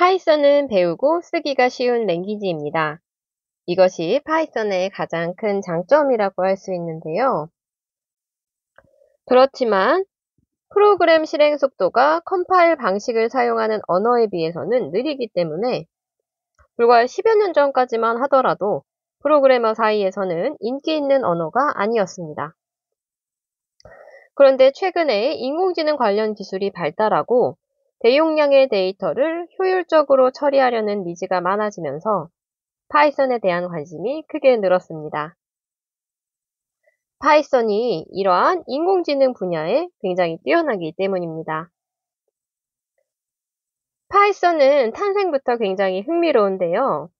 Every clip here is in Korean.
파이썬은 배우고 쓰기가 쉬운 랭귀지입니다. 이것이 파이썬의 가장 큰 장점이라고 할 수 있는데요. 그렇지만 프로그램 실행 속도가 컴파일 방식을 사용하는 언어에 비해서는 느리기 때문에 불과 10여 년 전까지만 하더라도 프로그래머 사이에서는 인기 있는 언어가 아니었습니다. 그런데 최근에 인공지능 관련 기술이 발달하고 대용량의 데이터를 효율적으로 처리하려는 니즈가 많아지면서 파이썬에 대한 관심이 크게 늘었습니다. 파이썬이 이러한 인공지능 분야에 굉장히 뛰어나기 때문입니다. 파이썬은 탄생부터 굉장히 흥미로운데요.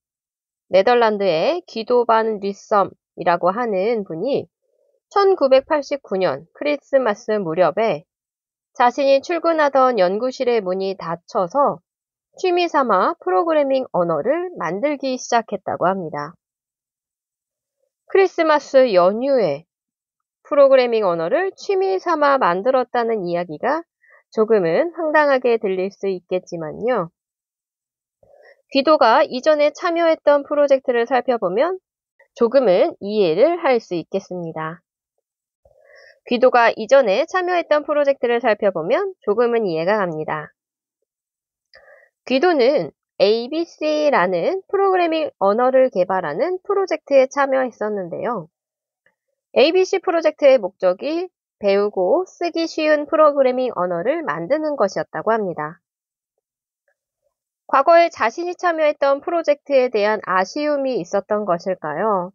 네덜란드의 기도 반 리썸이라고 하는 분이 1989년 크리스마스 무렵에 자신이 출근하던 연구실의 문이 닫혀서 취미 삼아 프로그래밍 언어를 만들기 시작했다고 합니다. 크리스마스 연휴에 프로그래밍 언어를 취미 삼아 만들었다는 이야기가 조금은 황당하게 들릴 수 있겠지만요. 귀도가 이전에 참여했던 프로젝트를 살펴보면 조금은 이해를 할 수 있겠습니다. 귀도가 이전에 참여했던 프로젝트를 살펴보면 조금은 이해가 갑니다. 귀도는 ABC라는 프로그래밍 언어를 개발하는 프로젝트에 참여했었는데요. ABC 프로젝트의 목적이 배우고 쓰기 쉬운 프로그래밍 언어를 만드는 것이었다고 합니다. 과거에 자신이 참여했던 프로젝트에 대한 아쉬움이 있었던 것일까요?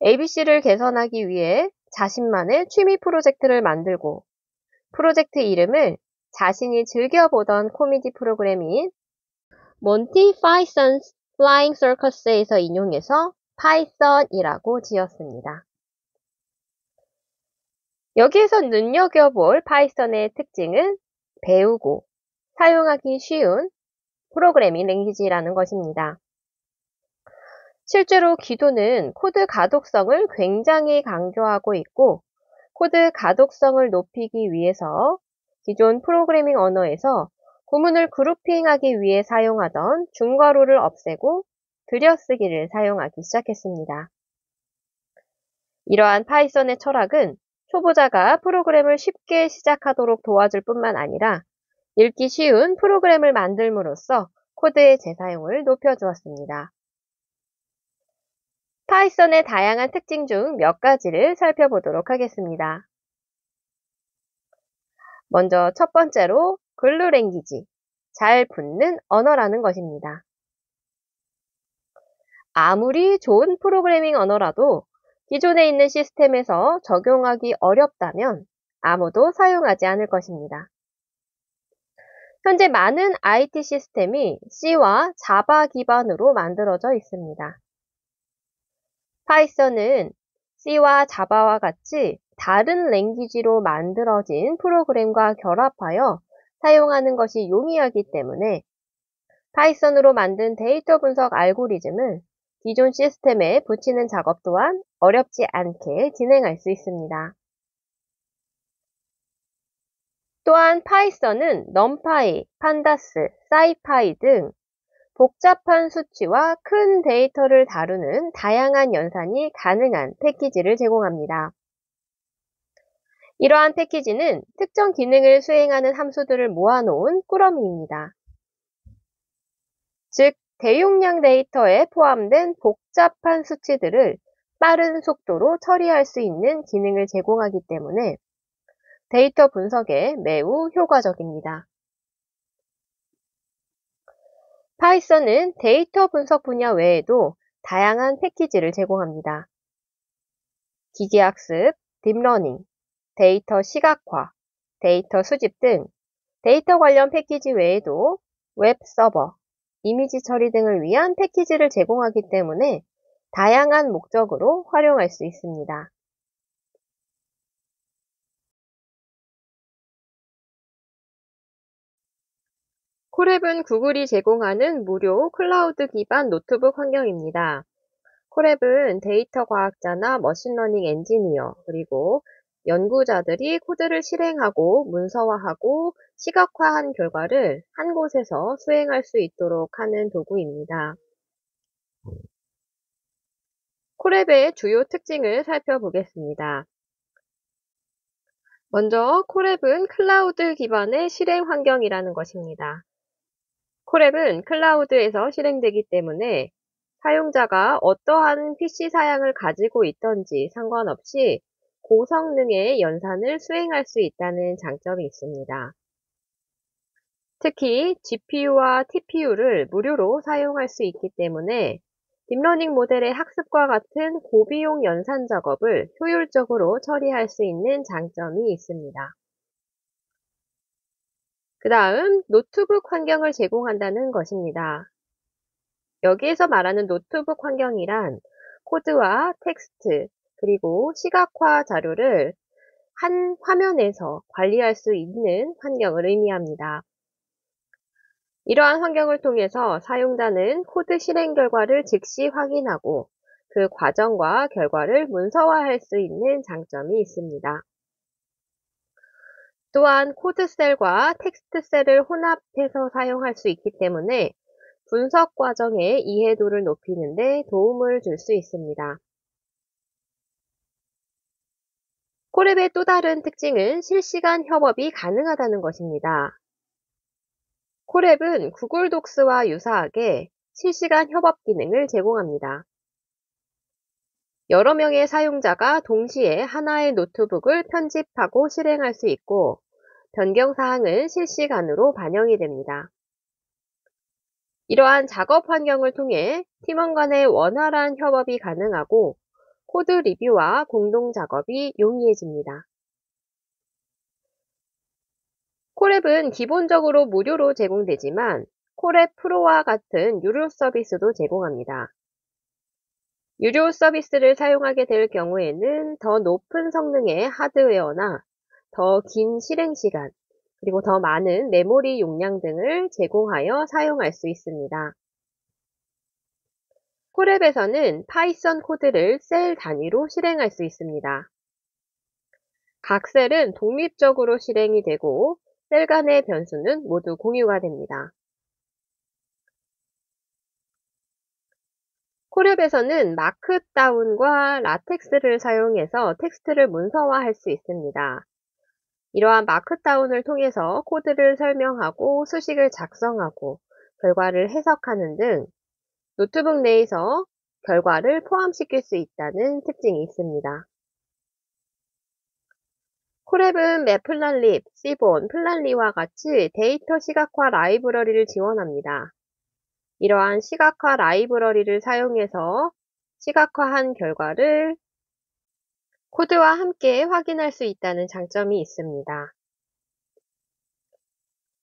ABC를 개선하기 위해 자신만의 취미 프로젝트를 만들고 프로젝트 이름을 자신이 즐겨보던 코미디 프로그램인 몬티 파이썬's Flying Circus에서 인용해서 파이썬이라고 지었습니다. 여기에서 눈여겨볼 파이썬의 특징은 배우고 사용하기 쉬운 프로그래밍 랭귀지라는 것입니다. 실제로 기도는 코드 가독성을 굉장히 강조하고 있고 코드 가독성을 높이기 위해서 기존 프로그래밍 언어에서 구문을 그룹핑하기 위해 사용하던 중괄호를 없애고 들여쓰기를 사용하기 시작했습니다. 이러한 파이썬의 철학은 초보자가 프로그램을 쉽게 시작하도록 도와줄 뿐만 아니라 읽기 쉬운 프로그램을 만들므로써 코드의 재사용을 높여주었습니다. 파이썬의 다양한 특징 중 몇 가지를 살펴보도록 하겠습니다. 먼저 첫 번째로 글루 랭귀지, 잘 붙는 언어라는 것입니다. 아무리 좋은 프로그래밍 언어라도 기존에 있는 시스템에서 적용하기 어렵다면 아무도 사용하지 않을 것입니다. 현재 많은 IT 시스템이 C와 자바 기반으로 만들어져 있습니다. 파이썬은 C와 자바와 같이 다른 랭귀지로 만들어진 프로그램과 결합하여 사용하는 것이 용이하기 때문에 파이썬으로 만든 데이터 분석 알고리즘을 기존 시스템에 붙이는 작업 또한 어렵지 않게 진행할 수 있습니다. 또한 파이썬은 넘파이, 판다스, 사이파이 등 복잡한 수치와 큰 데이터를 다루는 다양한 연산이 가능한 패키지를 제공합니다. 이러한 패키지는 특정 기능을 수행하는 함수들을 모아놓은 꾸러미입니다. 즉, 대용량 데이터에 포함된 복잡한 수치들을 빠른 속도로 처리할 수 있는 기능을 제공하기 때문에 데이터 분석에 매우 효과적입니다. 파이썬은 데이터 분석 분야 외에도 다양한 패키지를 제공합니다. 기계학습, 딥러닝, 데이터 시각화, 데이터 수집 등 데이터 관련 패키지 외에도 웹 서버, 이미지 처리 등을 위한 패키지를 제공하기 때문에 다양한 목적으로 활용할 수 있습니다. 콜앱은 구글이 제공하는 무료 클라우드 기반 노트북 환경입니다. 콜앱은 데이터 과학자나 머신러닝 엔지니어, 그리고 연구자들이 코드를 실행하고 문서화하고 시각화한 결과를 한 곳에서 수행할 수 있도록 하는 도구입니다. 콜앱의 주요 특징을 살펴보겠습니다. 먼저 콜앱은 클라우드 기반의 실행 환경이라는 것입니다. 콜앱은 클라우드에서 실행되기 때문에 사용자가 어떠한 PC 사양을 가지고 있던지 상관없이 고성능의 연산을 수행할 수 있다는 장점이 있습니다. 특히 GPU와 TPU를 무료로 사용할 수 있기 때문에 딥러닝 모델의 학습과 같은 고비용 연산 작업을 효율적으로 처리할 수 있는 장점이 있습니다. 그 다음 노트북 환경을 제공한다는 것입니다. 여기에서 말하는 노트북 환경이란 코드와 텍스트 그리고 시각화 자료를 한 화면에서 관리할 수 있는 환경을 의미합니다. 이러한 환경을 통해서 사용자는 코드 실행 결과를 즉시 확인하고 그 과정과 결과를 문서화할 수 있는 장점이 있습니다. 또한 코드셀과 텍스트셀을 혼합해서 사용할 수 있기 때문에 분석 과정의 이해도를 높이는 데 도움을 줄 수 있습니다. 콜앱의 또 다른 특징은 실시간 협업이 가능하다는 것입니다. 콜앱은 구글 독스와 유사하게 실시간 협업 기능을 제공합니다. 여러 명의 사용자가 동시에 하나의 노트북을 편집하고 실행할 수 있고 변경 사항은 실시간으로 반영이 됩니다. 이러한 작업 환경을 통해 팀원 간의 원활한 협업이 가능하고 코드 리뷰와 공동 작업이 용이해집니다. 콜앱은 기본적으로 무료로 제공되지만 콜앱 프로와 같은 유료 서비스도 제공합니다. 유료 서비스를 사용하게 될 경우에는 더 높은 성능의 하드웨어나 더 긴 실행 시간, 그리고 더 많은 메모리 용량 등을 제공하여 사용할 수 있습니다. 콜앱에서는 파이썬 코드를 셀 단위로 실행할 수 있습니다. 각 셀은 독립적으로 실행이 되고 셀 간의 변수는 모두 공유가 됩니다. 콜앱에서는 마크다운과 라텍스를 사용해서 텍스트를 문서화할 수 있습니다. 이러한 마크다운을 통해서 코드를 설명하고 수식을 작성하고 결과를 해석하는 등 노트북 내에서 결과를 포함시킬 수 있다는 특징이 있습니다. 콜앱은 매플란립, 시본, 플란리와 같이 데이터 시각화 라이브러리를 지원합니다. 이러한 시각화 라이브러리를 사용해서 시각화한 결과를 코드와 함께 확인할 수 있다는 장점이 있습니다.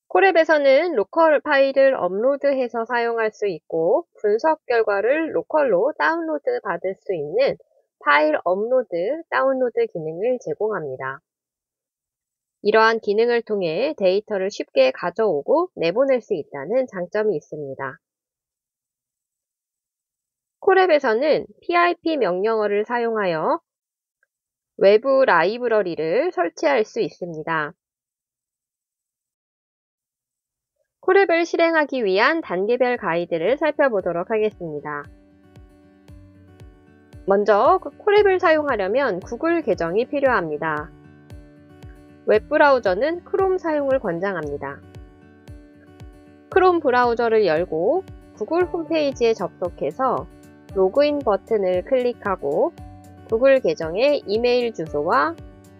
콜앱에서는 로컬 파일을 업로드해서 사용할 수 있고 분석 결과를 로컬로 다운로드 받을 수 있는 파일 업로드, 다운로드 기능을 제공합니다. 이러한 기능을 통해 데이터를 쉽게 가져오고 내보낼 수 있다는 장점이 있습니다. 콜앱에서는 pip 명령어를 사용하여 외부 라이브러리를 설치할 수 있습니다. 콜앱을 실행하기 위한 단계별 가이드를 살펴보도록 하겠습니다. 먼저 콜앱을 사용하려면 구글 계정이 필요합니다. 웹브라우저는 크롬 사용을 권장합니다. 크롬 브라우저를 열고 구글 홈페이지에 접속해서 로그인 버튼을 클릭하고 구글 계정의 이메일 주소와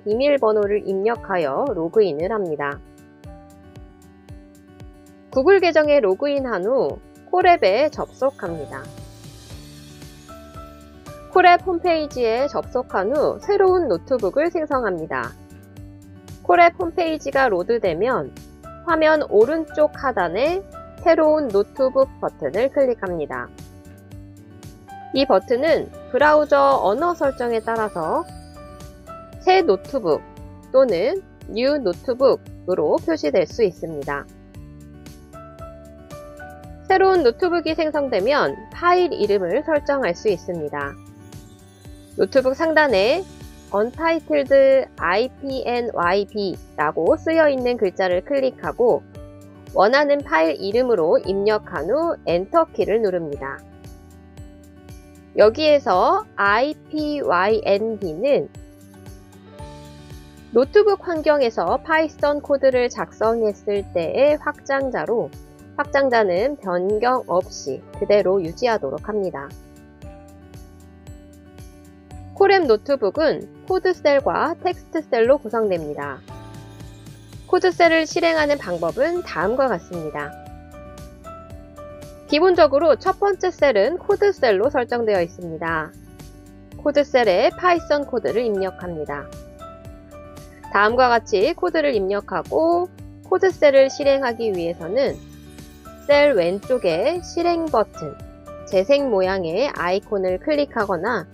비밀번호를 입력하여 로그인을 합니다. 구글 계정에 로그인한 후 콜앱에 접속합니다. 콜앱 홈페이지에 접속한 후 새로운 노트북을 생성합니다. 콜앱 홈페이지가 로드되면 화면 오른쪽 하단에 새로운 노트북 버튼을 클릭합니다. 이 버튼은 브라우저 언어 설정에 따라서 새 노트북 또는 뉴 노트북으로 표시될 수 있습니다. 새로운 노트북이 생성되면 파일 이름을 설정할 수 있습니다. 노트북 상단에 Untitled IPNYB라고 쓰여있는 글자를 클릭하고 원하는 파일 이름으로 입력한 후 엔터키를 누릅니다. 여기에서 IPYNB는 노트북 환경에서 파이썬 코드를 작성했을 때의 확장자로 확장자는 변경 없이 그대로 유지하도록 합니다. 코렘 노트북은 코드셀과 텍스트셀로 구성됩니다. 코드셀을 실행하는 방법은 다음과 같습니다. 기본적으로 첫 번째 셀은 코드셀로 설정되어 있습니다. 코드셀에 파이썬 코드를 입력합니다. 다음과 같이 코드를 입력하고 코드셀을 실행하기 위해서는 셀 왼쪽에 실행 버튼, 재생 모양의 아이콘을 클릭하거나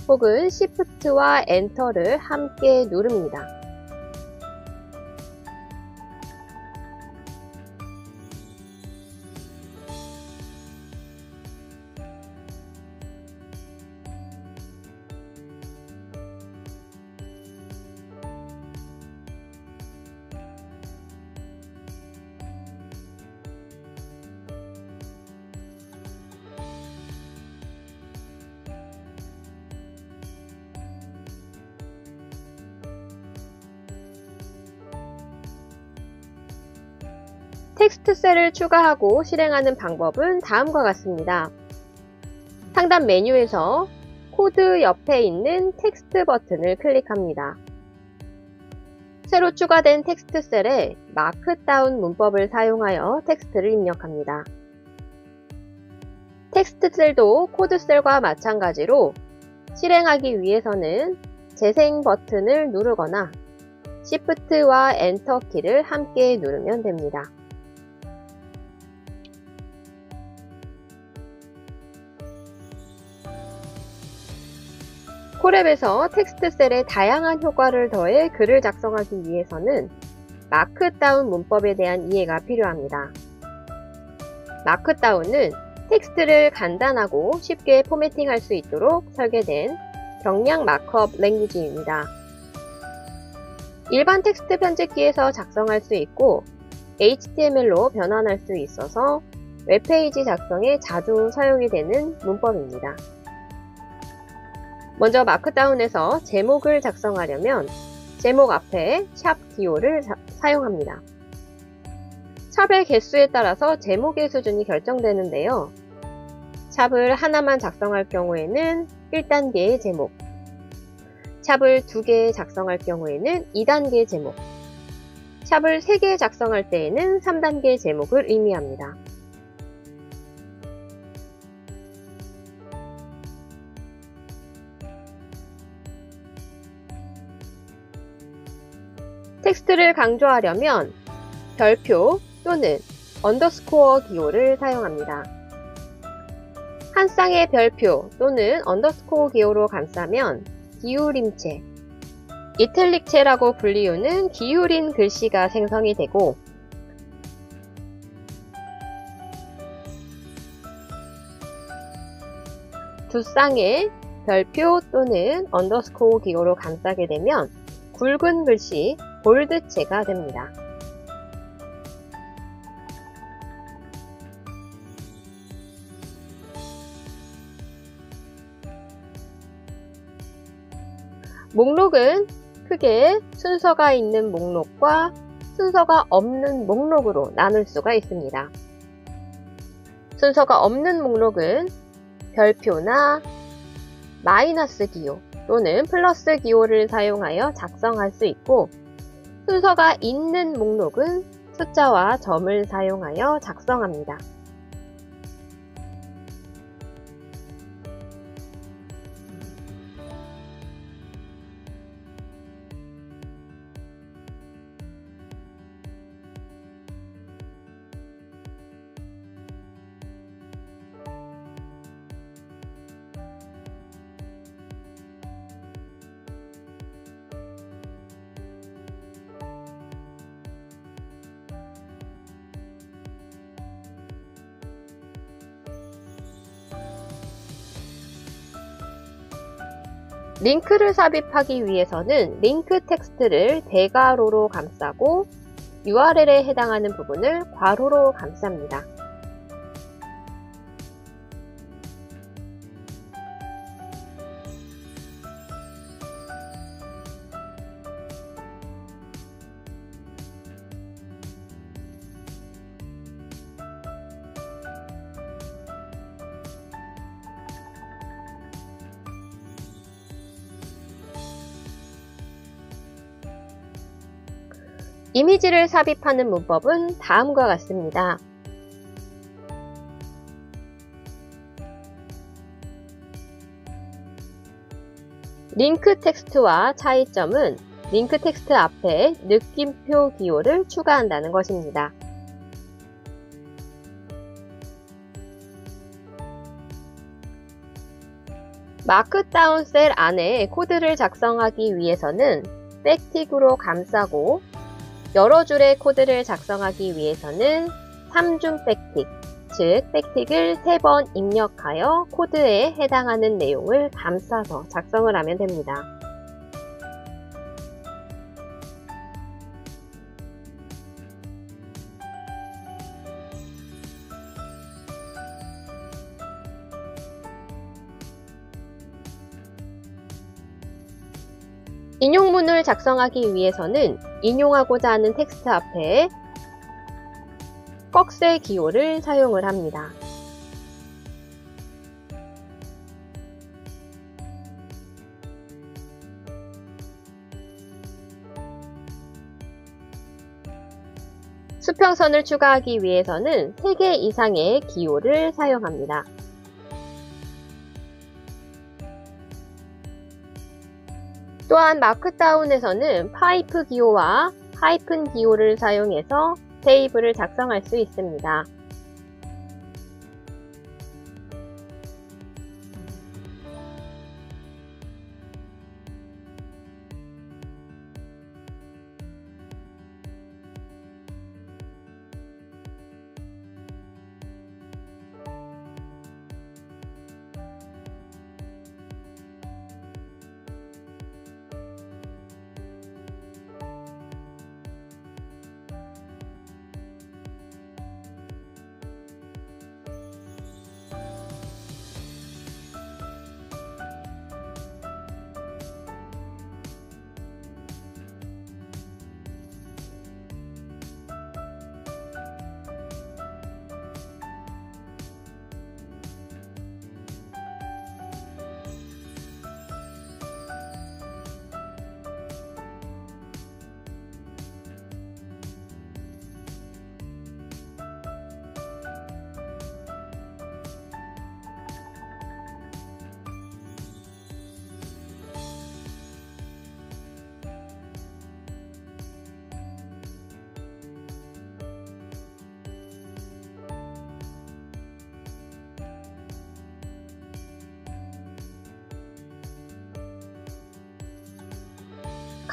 혹은 Shift와 엔터를 함께 누릅니다. 텍스트 셀을 추가하고 실행하는 방법은 다음과 같습니다. 상단 메뉴에서 코드 옆에 있는 텍스트 버튼을 클릭합니다. 새로 추가된 텍스트 셀에 마크다운 문법을 사용하여 텍스트를 입력합니다. 텍스트 셀도 코드 셀과 마찬가지로 실행하기 위해서는 재생 버튼을 누르거나 Shift와 엔터 키를 함께 누르면 됩니다. 코랩에서 텍스트 셀에 다양한 효과를 더해 글을 작성하기 위해서는 마크다운 문법에 대한 이해가 필요합니다. 마크다운은 텍스트를 간단하고 쉽게 포매팅할 수 있도록 설계된 경량 마크업 랭귀지입니다. 일반 텍스트 편집기에서 작성할 수 있고 HTML로 변환할 수 있어서 웹페이지 작성에 자주 사용이 되는 문법입니다. 먼저 마크다운에서 제목을 작성하려면 제목 앞에 샵 기호를 사용합니다. 샵의 개수에 따라서 제목의 수준이 결정되는데요. 샵을 하나만 작성할 경우에는 1단계의 제목, 샵을 2개 작성할 경우에는 2단계 제목, 샵을 3개 작성할 때에는 3단계 제목을 의미합니다. 텍스트를 강조하려면 별표 또는 언더스코어 기호를 사용합니다. 한 쌍의 별표 또는 언더스코어 기호로 감싸면 기울임체, 이탈릭체라고 불리우는 기울인 글씨가 생성이 되고 두 쌍의 별표 또는 언더스코어 기호로 감싸게 되면 굵은 글씨, 볼드체가 됩니다. 목록은 크게 순서가 있는 목록과 순서가 없는 목록으로 나눌 수가 있습니다. 순서가 없는 목록은 별표나 마이너스 기호 또는 플러스 기호를 사용하여 작성할 수 있고 순서가 있는 목록은 숫자와 점을 사용하여 작성합니다. 링크를 삽입하기 위해서는 링크 텍스트를 대괄호로 감싸고 URL에 해당하는 부분을 괄호로 감쌉니다. 이미지를 삽입하는 문법은 다음과 같습니다. 링크 텍스트와 차이점은 링크 텍스트 앞에 느낌표 기호를 추가한다는 것입니다. 마크다운 셀 안에 코드를 작성하기 위해서는 백틱으로 감싸고 여러 줄의 코드를 작성하기 위해서는 3중 백틱, 즉 백틱을 3번 입력하여 코드에 해당하는 내용을 감싸서 작성을 하면 됩니다. 인용문을 작성하기 위해서는 인용하고자 하는 텍스트 앞에 꺽쇠 기호를 사용을 합니다. 수평선을 추가하기 위해서는 3개 이상의 기호를 사용합니다. 또한 마크다운에서는 파이프 기호와 하이픈 기호를 사용해서 테이블을 작성할 수 있습니다.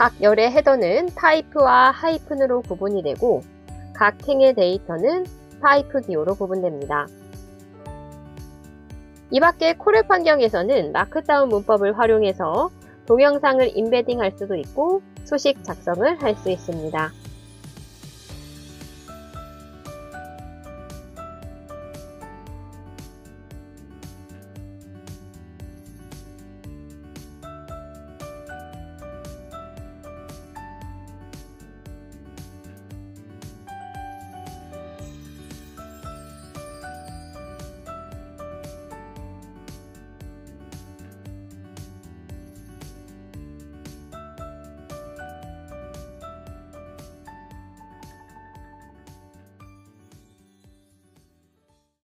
각 열의 헤더는 파이프와 하이픈으로 구분이 되고 각 행의 데이터는 파이프 기호로 구분됩니다. 이 밖에 콜앱 환경에서는 마크다운 문법을 활용해서 동영상을 임베딩할 수도 있고 수식 작성을 할 수 있습니다.